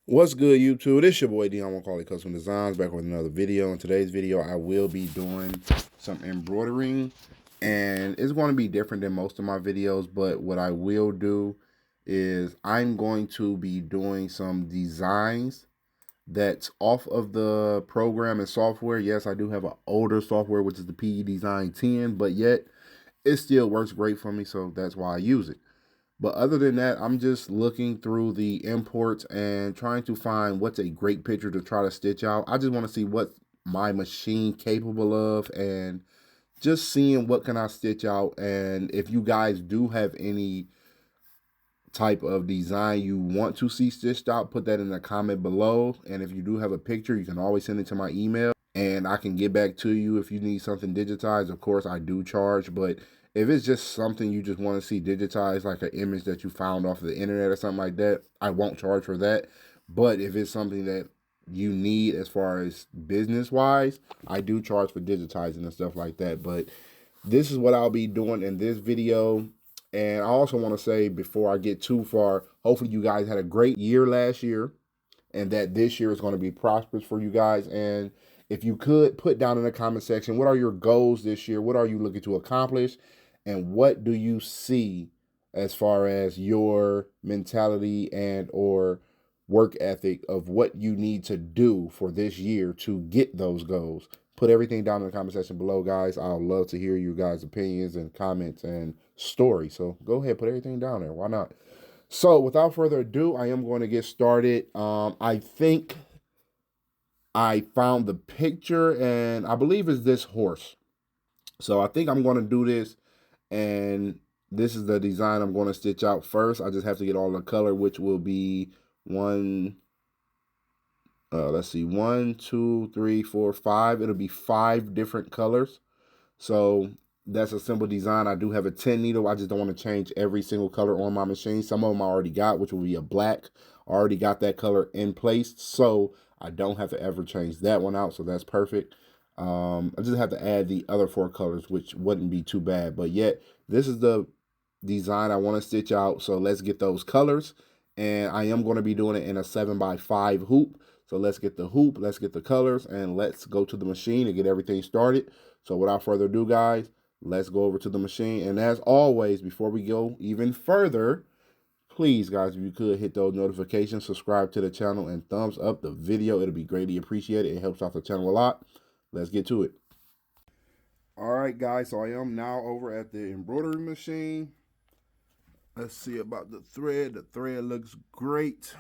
What's good, YouTube? This your boy Dion Quality Custom Designs back with another video. In today's video, I will be doing some embroidering, and it's going to be different than most of my videos. But what I will do is I'm going to be doing some designs that's off of the program and software. Yes, I do have an older software, which is the PE Design 10, but yet it still works great for me, so that's why I use it. But other than that, I'm just looking through the imports and trying to find what's a great picture to try to stitch out. I just want to see what my machine capable of and just seeing what can I stitch out. And if you guys do have any type of design you want to see stitched out, put that in the comment below. And if you do have a picture, you can always send it to my email and I can get back to you. If you need something digitized, of course I do charge, but if it's just something you just want to see digitized, like an image that you found off of the internet or something like that, I won't charge for that. But if it's something that you need as far as business wise, I do charge for digitizing and stuff like that. But this is what I'll be doing in this video. And I also want to say, before I get too far, hopefully you guys had a great year last year and that this year is going to be prosperous for you guys. And if you could put down in the comment section, what are your goals this year? What are you looking to accomplish? And what do you see as far as your mentality and or work ethic of what you need to do for this year to get those goals? Put everything down in the comment section below, guys. I'll love to hear you guys' opinions and comments and stories. So go ahead, put everything down there. Why not? So without further ado, I am going to get started. I think I found the picture, and I believe it's this horse. So I think I'm going to do this, and this is the design I'm going to stitch out first. I just have to get all the color, which will be let's see, 1, 2, 3, 4, 5. It'll be 5 different colors. So that's a simple design. I do have a 10 needle. I just don't want to change every single color on my machine. Some of them I already got, which will be a black. I already got that color in place, so I don't have to ever change that one out. So that's perfect. I just have to add the other 4 colors, which wouldn't be too bad. But yet, this is the design I want to stitch out. So let's get those colors. And I am going to be doing it in a 7x5 hoop. So let's get the hoop, let's get the colors, and let's go to the machine and get everything started. So without further ado, guys, let's go over to the machine. And as always, before we go even further, please, guys, if you could hit those notifications, subscribe to the channel, and thumbs up the video. It'll be greatly appreciated. It helps out the channel a lot. Let's get to it. All right, guys, so I am now over at the embroidery machine. Let's see about the thread. The thread looks great.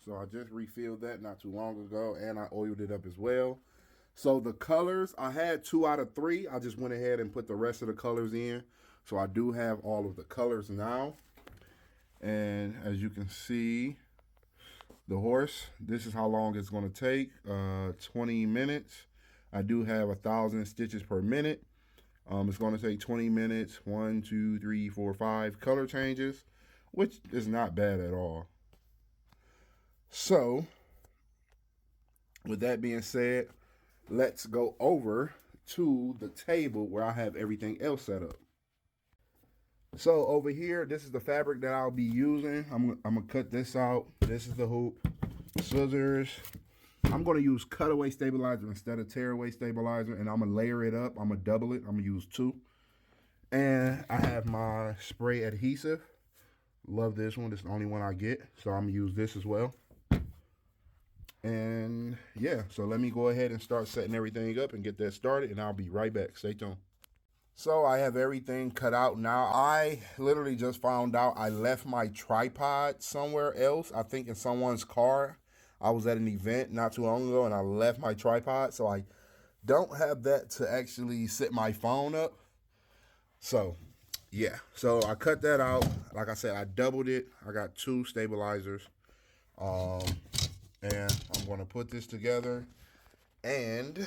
So I just refilled that not too long ago, and I oiled it up as well. So the colors, I had 2 out of 3. I just went ahead and put the rest of the colors in. So I do have all of the colors now. And as you can see, the horse, this is how long it's going to take, 20 minutes. I do have 1,000 stitches per minute. It's going to take 20 minutes, 1, 2, 3, 4, 5 color changes, which is not bad at all. So, with that being said, let's go over to the table where I have everything else set up. So over here, this is the fabric that I'll be using. I'm gonna cut this out. This is the hoop, scissors. I'm gonna use cutaway stabilizer instead of tearaway stabilizer, and I'm gonna layer it up. I'm gonna double it. I'm gonna use 2. And I have my spray adhesive. Love this one. This is the only one I get, so I'm gonna use this as well. And yeah, so let me go ahead and start setting everything up and get that started, and I'll be right back. Stay tuned. So I have everything cut out now. I literally just found out I left my tripod somewhere else. I think in someone's car. I was at an event not too long ago and I left my tripod. So I don't have that to actually set my phone up. So yeah, so I cut that out. Like I said, I doubled it. I got 2 stabilizers. And I'm going to put this together and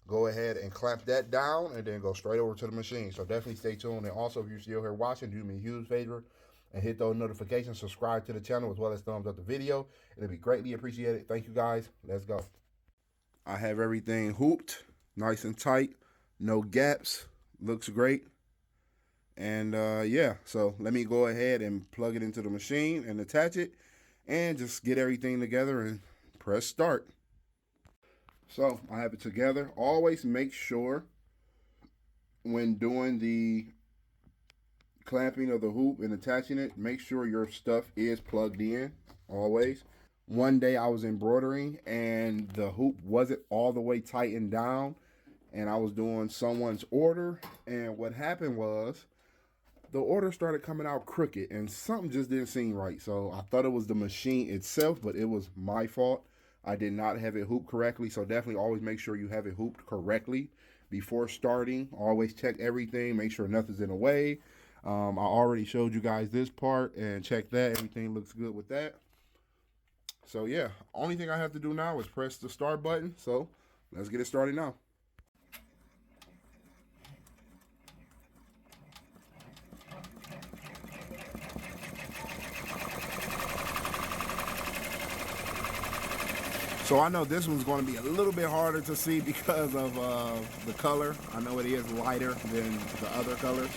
go ahead and clamp that down and then go straight over to the machine. So definitely stay tuned. And also, if you're still here watching, do me a huge favor and hit those notifications, subscribe to the channel, as well as thumbs up the video. It'll be greatly appreciated. Thank you, guys. Let's go. I have everything hooped, nice and tight, no gaps. Looks great. And yeah, so let me go ahead and plug it into the machine and attach it. and just get everything together and press start. So I have it together. Always make sure when doing the clamping of the hoop and attaching it, make sure your stuff is plugged in always. One day I was embroidering and the hoop wasn't all the way tightened down, and I was doing someone's order, and what happened was the order started coming out crooked and something just didn't seem right. So I thought it was the machine itself, but it was my fault. I did not have it hooped correctly. So definitely always make sure you have it hooped correctly before starting. Always check everything, make sure nothing's in the way. I already showed you guys this part and check that. Everything looks good with that. So yeah, only thing I have to do now is press the start button. So let's get it started now. So I know this one's going to be a little bit harder to see because of the color. I know it is lighter than the other colors.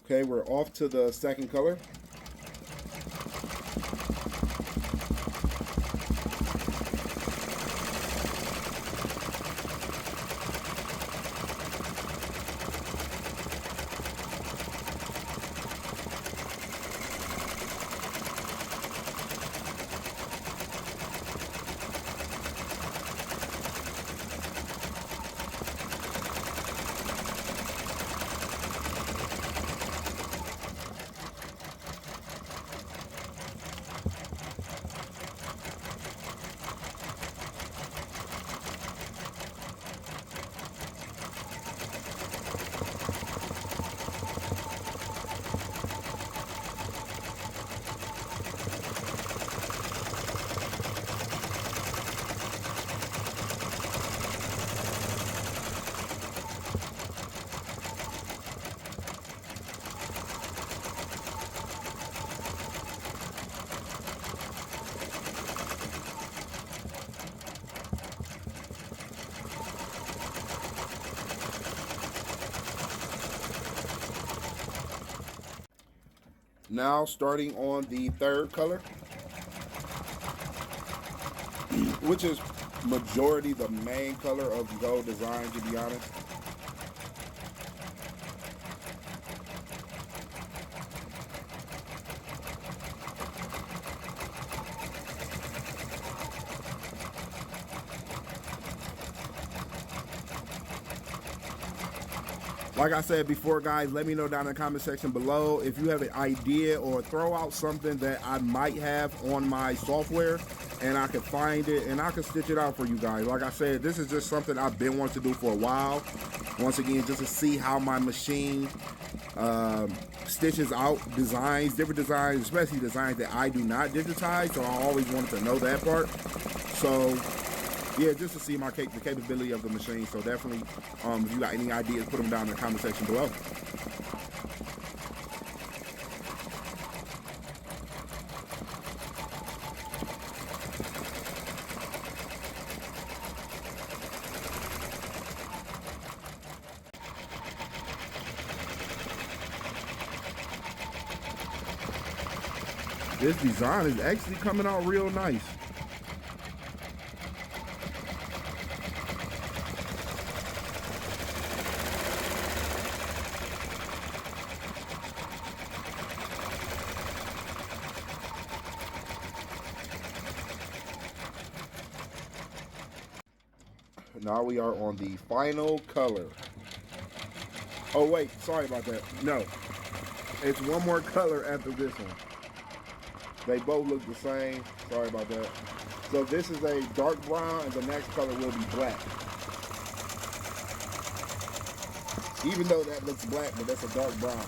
Okay, we're off to the second color. Now starting on the third color, which is majority the main color of Go Design, to be honest. Like I said before, guys, let me know down in the comment section below if you have an idea or throw out something that I might have on my software and I can find it and I can stitch it out for you guys. Like I said, this is just something I've been wanting to do for a while. Once again, just to see how my machine stitches out designs, different designs, especially designs that I do not digitize. So I always wanted to know that part. So yeah, just to see the capability of the machine. So definitely, if you got any ideas, put them down in the comment section below. This design is actually coming out real nice. Now we are on the final color. Oh wait, sorry about that. No, it's one more color after this one. They both look the same. Sorry about that. So this is a dark brown, and the next color will be black. Even though that looks black, but that's a dark brown.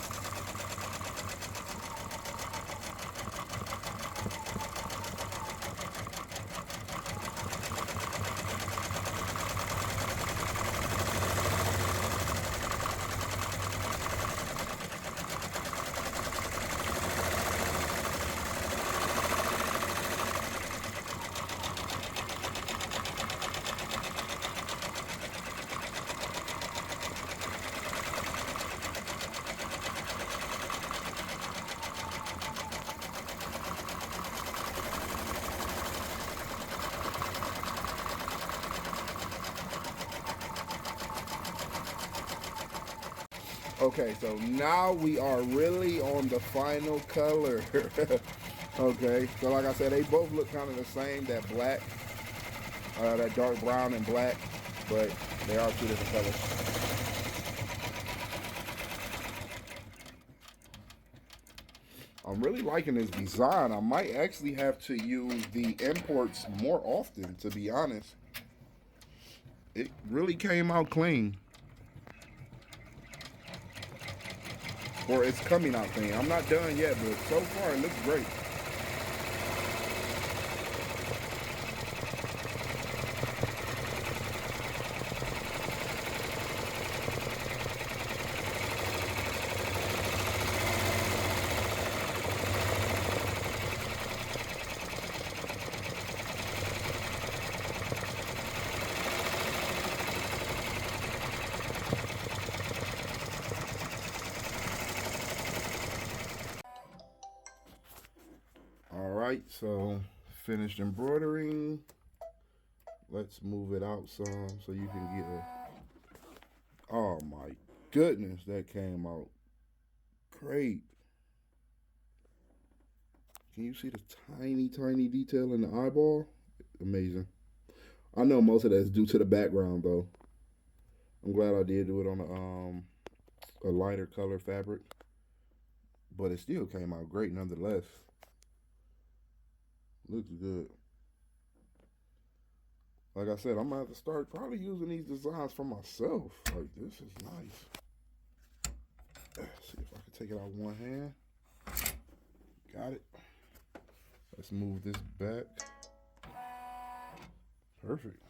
Okay, so now we are really on the final color. Okay, so like I said, they both look kind of the same, that black, that dark brown and black, but they are two different colors. I'm really liking this design. I might actually have to use the imports more often, to be honest. It really came out clean. Or it's coming out clean. I'm not done yet, but so far it looks great. Alright, so finished embroidering. Let's move it out some so you can get a... Oh my goodness, that came out great. Can you see the tiny, tiny detail in the eyeball? Amazing. I know most of that is due to the background though. I'm glad I did do it on a lighter color fabric. But it still came out great nonetheless. Looks good. Like I said, I'm gonna have to start probably using these designs for myself. Like, this is nice. Let's see if I can take it out with one hand. Got it. Let's move this back. Perfect.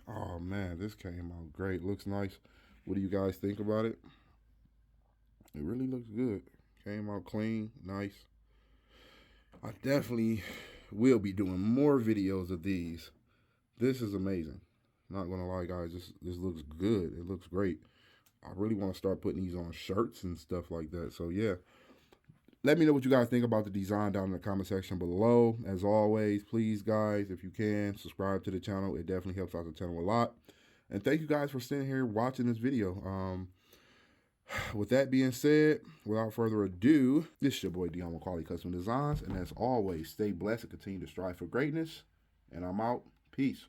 Oh man, this came out great. Looks nice. What do you guys think about it? It really looks good. Came out clean, nice. I definitely will be doing more videos of these. This is amazing. Not gonna lie, guys, this looks good. It looks great. I really want to start putting these on shirts and stuff like that. So yeah, let me know what you guys think about the design down in the comment section below. As always, please guys, if you can, subscribe to the channel. It definitely helps out the channel a lot. And thank you guys for sitting here watching this video. With that being said, without further ado, this is your boy Dion with Quality Custom Designs. And as always, stay blessed and continue to strive for greatness. And I'm out. Peace.